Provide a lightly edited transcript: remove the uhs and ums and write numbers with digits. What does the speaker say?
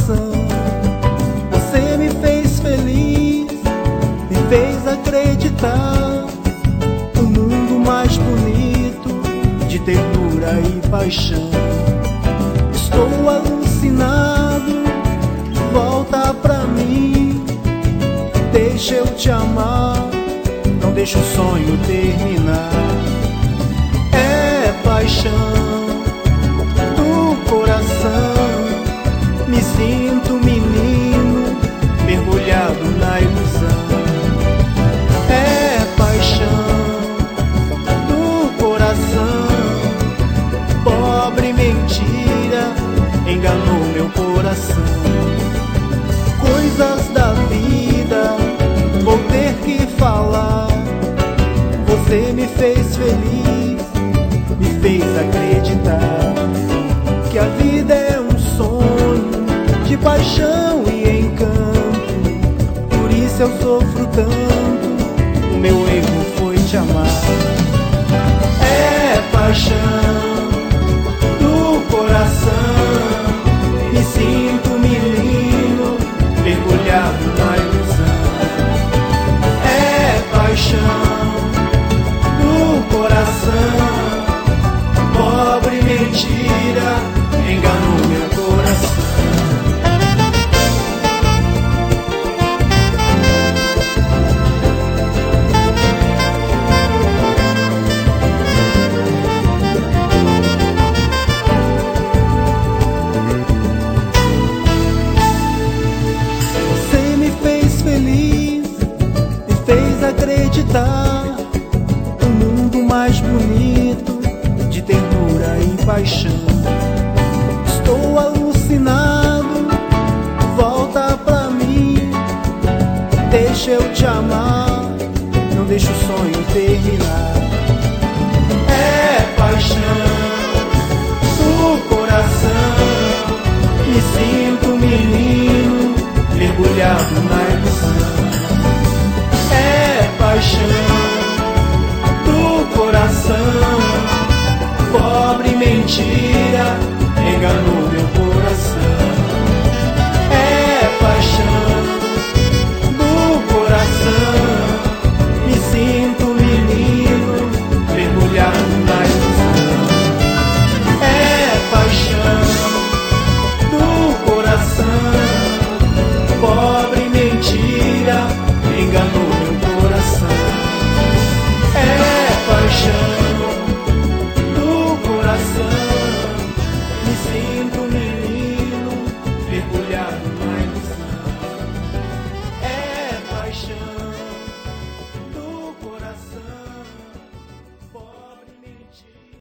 coração. Você me fez feliz, me fez acreditar um mundo mais bonito de ternura e paixão. Estou alucinado, volta pra mim, deixa eu te amar, não deixa o sonho terminar. É paixão do coração, me sinto menino, mergulhado na ilusão. É paixão do coração, pobre mentira enganou meu coração. Coisas da vida vou ter que falar. Você me fez feliz, me fez acreditar que a vida é um sonho de paixão e encanto. Por isso eu sofro tanto, o meu erro foi te amar. É paixão do coração, me sinto menino, mergulhado na ilusão. É paixão do coração, pobre mentira enganou meu coração. Você me fez feliz, me fez acreditar um mundo mais bonito de ternura e paixão. Estou alucinado, volta pra mim, deixa eu te amar, não deixa o sonho terminar. É paixão do coração, me sinto menino, mergulhado na ilusão. É paixão